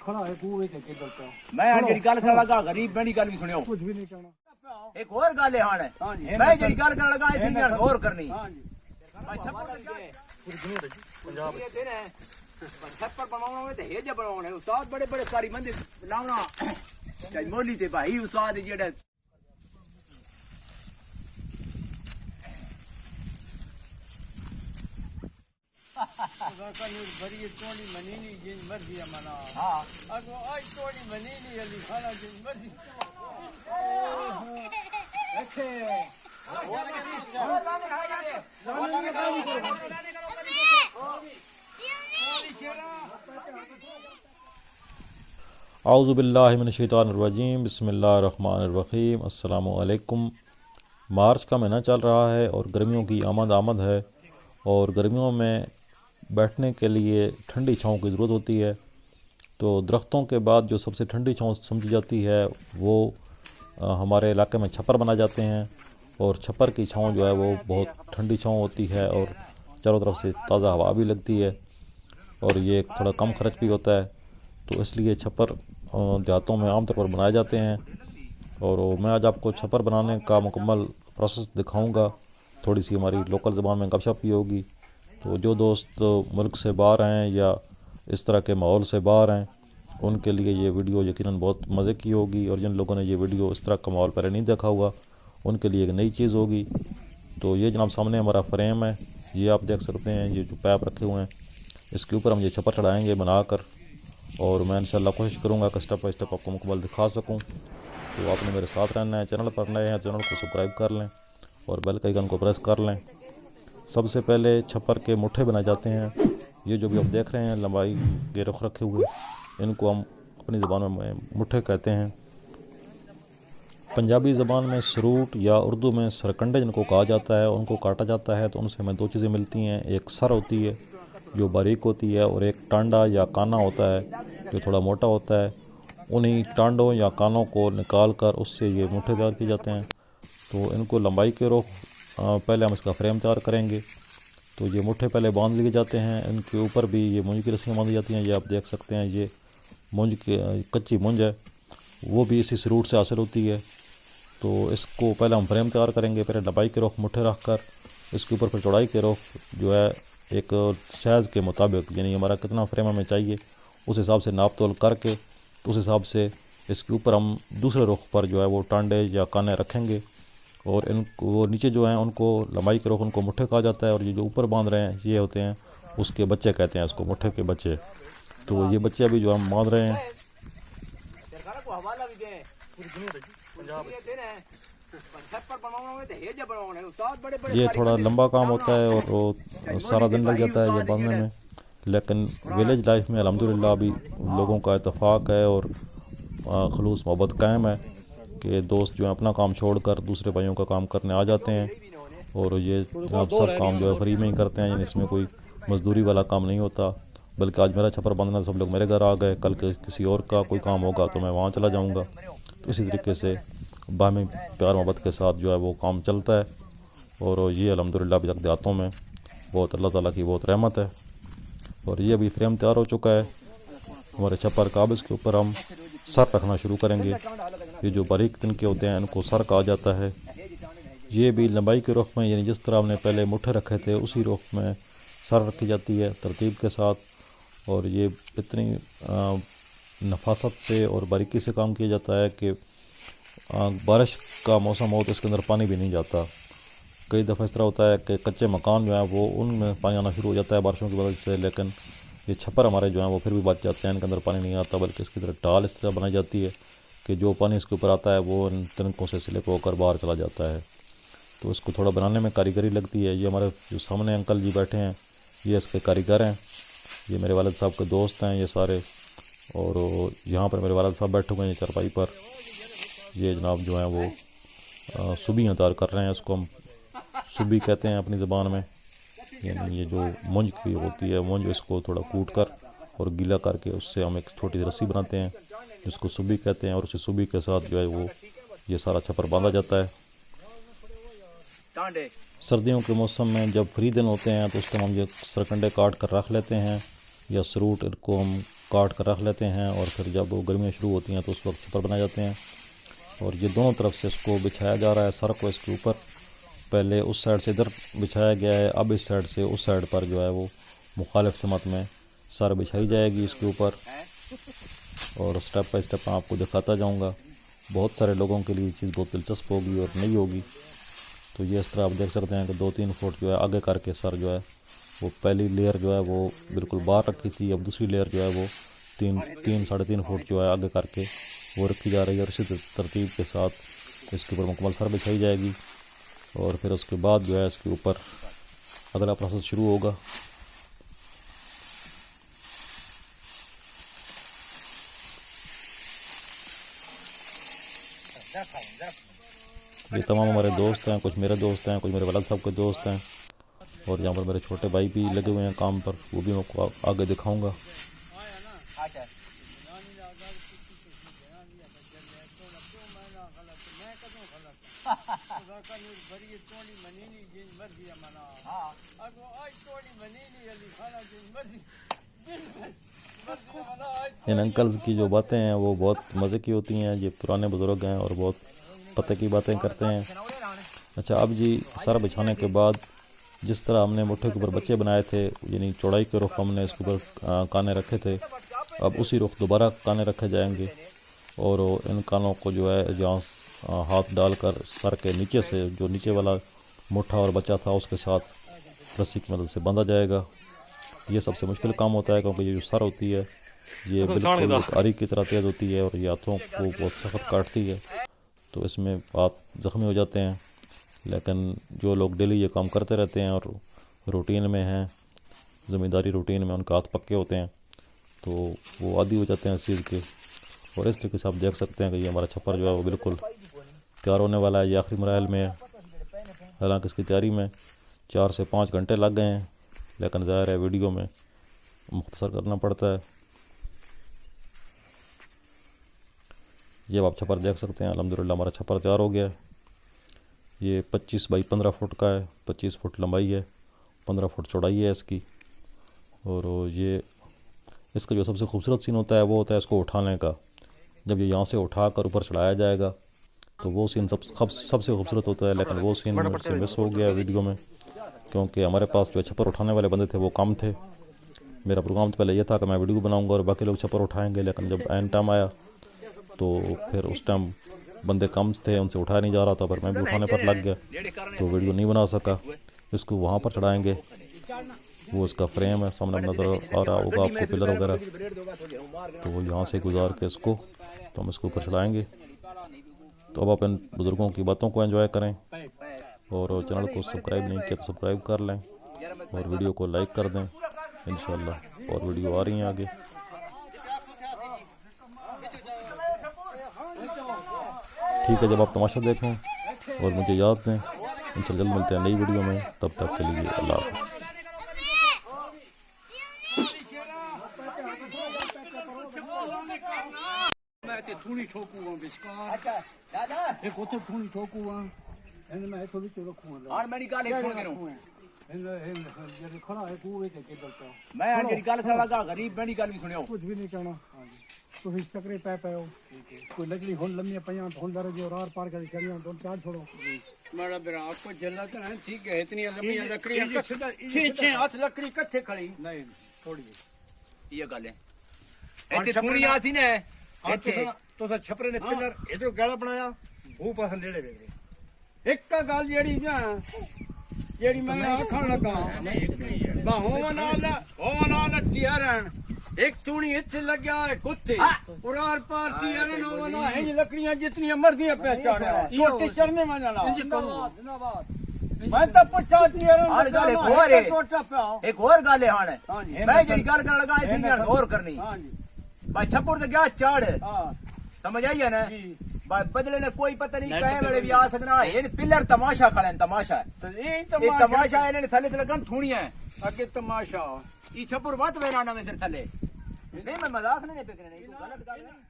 खड़ा है कुएं के किधर पे मैं जेडी गल कर लगा गरीब बड़ी गल भी सुनियो कुछ भी नहीं कहना एक और गल है हां मैं जेडी गल कर लगा इतनी मैं गौर करनी हां जी पंजाब ये दिन है छप्पर बनाना है ते हेज बनाना है उस्ताद बड़े बड़े कारी मंदिर लावना चाहे मोली ते भाई उस्ताद जेड़ा बड़ी टोली मनीनी जिन मर्जी मना हां अगो आई टोली मनीनी अली खाना जिन मर्जी अच्छे औज़ु बिल्लाहि मिनश्शैतानिर्रजीम बिस्मिल्लाहिर्रहमानिर्रहीम अस्सलामु अलैकुम। मार्च का महीना चल रहा है और गर्मियों की आमद है और गर्मियों में बैठने के लिए ठंडी छाँव की ज़रूरत होती है। तो दरख्तों के बाद जो सबसे ठंडी छाँव समझी जाती है वो हमारे इलाके में छप्पर बनाए जाते हैं और छप्पर की छाँव जो है वो बहुत ठंडी छाँव होती है और चारों तरफ से ताज़ा हवा भी लगती है और ये थोड़ा कम खर्च भी होता है। तो इसलिए छप्पर देहातों में आमतौर पर बनाए जाते हैं और मैं आज आपको छप्पर बनाने का मुकम्मल प्रोसेस दिखाऊंगा। थोड़ी सी हमारी लोकल ज़बान में गपशप भी होगी। तो जो दोस्त मुल्क से बाहर हैं या इस तरह के माहौल से बाहर हैं उनके लिए ये वीडियो यकीनन बहुत मज़े की होगी और जिन लोगों ने ये वीडियो इस तरह का माहौल पहले नहीं देखा हुआ उनके लिए एक नई चीज़ होगी। तो ये जनाब सामने हमारा फ्रेम है, ये आप देख सकते हैं, ये जो पैप रखे हुए हैं इसके ऊपर हम ये छप्पर चढ़ाएँगे बनाकर और मैं इंशाल्लाह कोशिश करूँगा कि स्टेप बाई स्टेप आपको मुकम्मल दिखा सकूँ। तो आपने मेरे साथ रहना है। चैनल पर नए हैं चैनल को सब्सक्राइब कर लें और बेल के आइकन को प्रेस कर लें। सबसे पहले छप्पर के मुट्ठे बनाए जाते हैं। ये जो भी आप देख रहे हैं लंबाई के रुख रखे हुए इनको हम अपनी ज़बान में मुट्ठे कहते हैं। पंजाबी ज़बान में सरूट या उर्दू में सरकंडे जिनको कहा जाता है उनको काटा जाता है तो उनसे हमें दो चीज़ें मिलती हैं, एक सर होती है जो बारीक होती है और एक टांडा या काना होता है जो थोड़ा मोटा होता है। उन्हीं टांडों या कानों को निकाल कर उससे ये मुट्ठे तैयार किए जाते हैं। तो इनको लंबाई के रुख पहले हम इसका फ्रेम तैयार करेंगे। तो ये मुट्ठे पहले बांध लिए जाते हैं, इनके ऊपर भी ये मूंज की रस्सियाँ बांधी जाती हैं। ये आप देख सकते हैं, ये मूंज के कच्ची मूंज है वो भी इसी सरूट से हासिल होती है। तो इसको पहले हम फ्रेम तैयार करेंगे। पहले लंबाई के रुख मुट्ठे रख कर इसके ऊपर फिर चौड़ाई के रुख जो है एक साइज़ के मुताबिक यानी हमारा कितना फ्रेम हमें चाहिए उस हिसाब से नाप तोल करके तो उस हिसाब से इसके ऊपर हम दूसरे रुख पर जो है वो टांडे या काने रखेंगे और इनको वो नीचे जो हैं उनको लंबाई के रुख उनको मुट्ठे कहा जाता है और ये जो ऊपर बांध रहे हैं ये होते हैं उसके बच्चे कहते हैं इसको, मुट्ठे के बच्चे। तो ये बच्चे अभी जो हम बांध रहे हैं। ये थोड़ा लंबा काम होता है और वो सारा दिन लग जाता है ये बांधने में, लेकिन विलेज लाइफ में अल्हम्दुलिल्लाह अभी लोगों का इत्तेफाक है और खलूस मोहब्बत कायम है कि दोस्त जो है अपना काम छोड़कर दूसरे भाइयों का काम करने आ जाते हैं और ये जनाब सब काम जो है फ्री में ही करते हैं। यानी इसमें कोई मजदूरी वाला काम नहीं होता, बल्कि आज मेरा छप्पर बांधना सब लोग मेरे घर आ गए, कल किसी और का कोई काम होगा तो मैं वहाँ चला जाऊँगा। तो इसी तरीके से बाहमी प्यार मोहब्बत के साथ जो है वो काम चलता है और ये अल्हम्दुलिल्लाह अभी तक देहातों में बहुत अल्लाह ताला की बहुत रहमत है। और ये अभी फ्रेम तैयार हो चुका है हमारे छप्पर का। अब इसके ऊपर हम सर रखना शुरू करेंगे। ये जो बारीक तिनके होते हैं इनको सर कहा जाता है। ये भी लंबाई के रुख में यानी जिस तरह हमने पहले मुट्ठे रखे थे उसी रुख में सर रखी जाती है तरतीब के साथ। और ये इतनी नफासत से और बारीकी से काम किया जाता है कि बारिश का मौसम हो तो इसके अंदर पानी भी नहीं जाता। कई दफ़ा इस तरह होता है कि कच्चे मकान जो है वो उनमें पानी आना शुरू हो जाता है बारिशों की वजह से, लेकिन ये छप्पर हमारे जो हैं वो फिर भी बच जाते हैं, इनके अंदर पानी नहीं आता, बल्कि इसकी तरह टाल इस तरह बनाई जाती है कि जो पानी इसके ऊपर आता है वो इन तिनकों से स्लिप होकर बाहर चला जाता है। तो इसको थोड़ा बनाने में कारीगरी लगती है। ये हमारे जो सामने अंकल जी बैठे हैं ये इसके कारीगर हैं, ये मेरे वालिद साहब के दोस्त हैं ये सारे। और यहाँ पर मेरे वालिद साहब बैठे हुए हैं चारपाई पर। ये जनाब जो हैं वो सुबियाँ तैयार कर रहे हैं, इसको हम सुबी कहते हैं अपनी ज़बान में। यानी ये जो मूंज की होती है मूंज, इसको थोड़ा कूट कर और गीला करके उससे हम एक छोटी सी रस्सी बनाते हैं जिसको सुबी कहते हैं और उसी सुबी के साथ जो है वो ये सारा छप्पर बांधा जाता है। सर्दियों के मौसम में जब फ्री दिन होते हैं तो उस टाइम हम ये सरकंडे काट कर रख लेते हैं या सरूट इनको हम काट कर रख लेते हैं और फिर जब वो गर्मियाँ शुरू होती हैं तो उस वक्त छप्पर बनाए जाते हैं। और ये दोनों तरफ से इसको बिछाया जा रहा है सर को इसके ऊपर। पहले उस साइड से इधर बिछाया गया है, अब इस साइड से उस साइड पर जो है वो मुखालिफ समत में सर बिछाई जाएगी इसके ऊपर। और स्टेप बाय स्टेप आपको दिखाता जाऊंगा। बहुत सारे लोगों के लिए ये चीज़ बहुत दिलचस्प होगी और नई होगी। तो ये इस तरह आप देख सकते हैं कि 2-3 फुट जो है आगे करके सर जो है वो पहली लेयर जो है वो बिल्कुल बाहर रखी थी, अब दूसरी लेयर जो है वो 3-3.5 फुट जो है आगे करके वो रखी जा रही है। और इसी तरतीब के साथ इसके ऊपर मुकम्मल सर बिछाई जाएगी और फिर उसके बाद जो है इसके ऊपर अगला प्रोसेस शुरू होगा। ये तमाम हमारे दोस्त हैं, कुछ मेरे दोस्त हैं, कुछ मेरे वालिद साहब के दोस्त हैं और यहाँ पर मेरे छोटे भाई भी लगे हुए हैं काम पर, वो भी मैं आपको आगे दिखाऊंगा। इन अंकल्स की जो बातें हैं वो बहुत मज़े की होती हैं। ये पुराने बुज़ुर्ग हैं और बहुत पते की बातें करते हैं। अच्छा, अब जी सर बिछाने के बाद जिस तरह हमने मुट्ठे के ऊपर बच्चे बनाए थे, यानी चौड़ाई के रुख हमने इसके ऊपर काने रखे थे, अब उसी रुख दोबारा काने रखे जाएंगे और इन कानों को जो है जहाँ हाथ डालकर सर के नीचे से जो नीचे वाला मुट्ठा और बच्चा था उसके साथ रस्सी की मदद से बांधा जाएगा। ये सबसे मुश्किल काम होता है क्योंकि ये जो सर होती है ये बिल्कुल एक आरी की तरह तेज़ होती है और ये हाथों को बहुत सख्त काटती है, तो इसमें हाथ ज़ख्मी हो जाते हैं। लेकिन जो लोग डेली ये काम करते रहते हैं और रूटीन में हैं, ज़मींदारी रूटीन में, उनके हाथ पक्के होते हैं तो वो आदी हो जाते हैं इस चीज़ के। और इस तरीके से आप देख सकते हैं कि ये हमारा छप्पर जो है वो बिल्कुल तैयार होने वाला है। ये आखिरी मराहल में है। हालांकि इसकी तैयारी में 4 से 5 घंटे लग गए हैं, लेकिन ज़ाहिर है वीडियो में मुख्तसर करना पड़ता है। ये आप छप्पर देख सकते हैं। अल्हम्दुलिल्लाह हमारा छप्पर तैयार हो गया है। ये 25 बाई 15 फुट का है, 25 फुट लंबाई है, 15 फुट चौड़ाई है इसकी। और ये इसका जो सबसे खूबसूरत सीन होता है वो होता है इसको उठाने का। जब ये यहाँ से उठा कर ऊपर चढ़ाया जाएगा तो वो सीन सबसे खूबसूरत होता है, लेकिन वो सीन मुझसे मिस हो गया वीडियो में क्योंकि हमारे पास जो छप्पर उठाने वाले बंदे थे वो कम थे। मेरा प्रोग्राम तो पहले ये था कि मैं वीडियो बनाऊंगा और बाकी लोग छप्पर उठाएंगे, लेकिन जब एंड टाइम आया तो फिर उस टाइम बंदे कम थे, उनसे उठाया नहीं जा रहा था, पर मैं भी उठाने पर लग गया तो वीडियो नहीं बना सका। इसको वहाँ पर चढ़ाएंगे, वो इसका फ्रेम है सामने नज़र आ रहा होगा आपको, पिलर वगैरह, तो वो यहाँ से गुजार के इसको तो हम इसके ऊपर चढ़ाएंगे। तो अब आप इन बुज़ुर्गों की बातों को एंजॉय करें और चैनल को सब्सक्राइब नहीं किया तो सब्सक्राइब कर लें और वीडियो को लाइक कर दें इंशाल्लाह। और वीडियो आ रही हैं आगे। ठीक है, जब आप तमाशा देखें और मुझे याद दें। इंशाल्लाह जल्द मिलते हैं नई वीडियो में, तब तक के लिए अल्लाह हाफ़िज़। थूनी ठोकूंगा बिस्कार। अच्छा दादा एक उते थूनी ठोकूंगा इन मैं तो विच रखूंगा और मेरी गाल एक सुन के नो इन जे खड़ा है कुए ते केदल पे मैं आज जेडी गल करन लगा गरीब मेरी गल भी सुनियो। कुछ भी नहीं कहना। हां जी, तुम चक्रे पे पे हो। कोई लकड़ी हुन लम्मी पया तो हुन दर जो रार पार कर चढ़िया तो चार छोड़ो। मेरा बेरा आपको जल्ला तो है, ठीक है, इतनी लम्मी लकड़ी छे हाथ लकड़ी कथे खड़ी नहीं थोड़ी ये गल है इतने थूनी आसी ने तो छपरे ने पिलर इधर गला बनाया वो पास नेड़े वेख एक का गल जेड़ी मैं आखण लगा होना टियारन एक तूनी इत्थे लग्या है कुत्ते उरार पार टियारन होना है लकड़ियां जितनी मर्जी पे चढ़ा टोटी चढ़ने में जाना जिंदाबाद मैं तो पूछा टियारन और गल एक और है, एक और गल है हां मैं जेडी गल करन लगा इतनी गौर करनी। हां जी भाई छप्पर ते गया चढ़। हां समझ आई है ना भाई, बदले ने कोई पता नहीं कहे बड़े भी आ सकना। ये पिलर तमाशा खड़े तमाशा तो ये तमाशा इन्हें थले लगन ठूणियां अगे तमाशा ई छप्पर वत वेना ना में थले नहीं मैं मजाक नहीं पे करने गलत गल नहीं।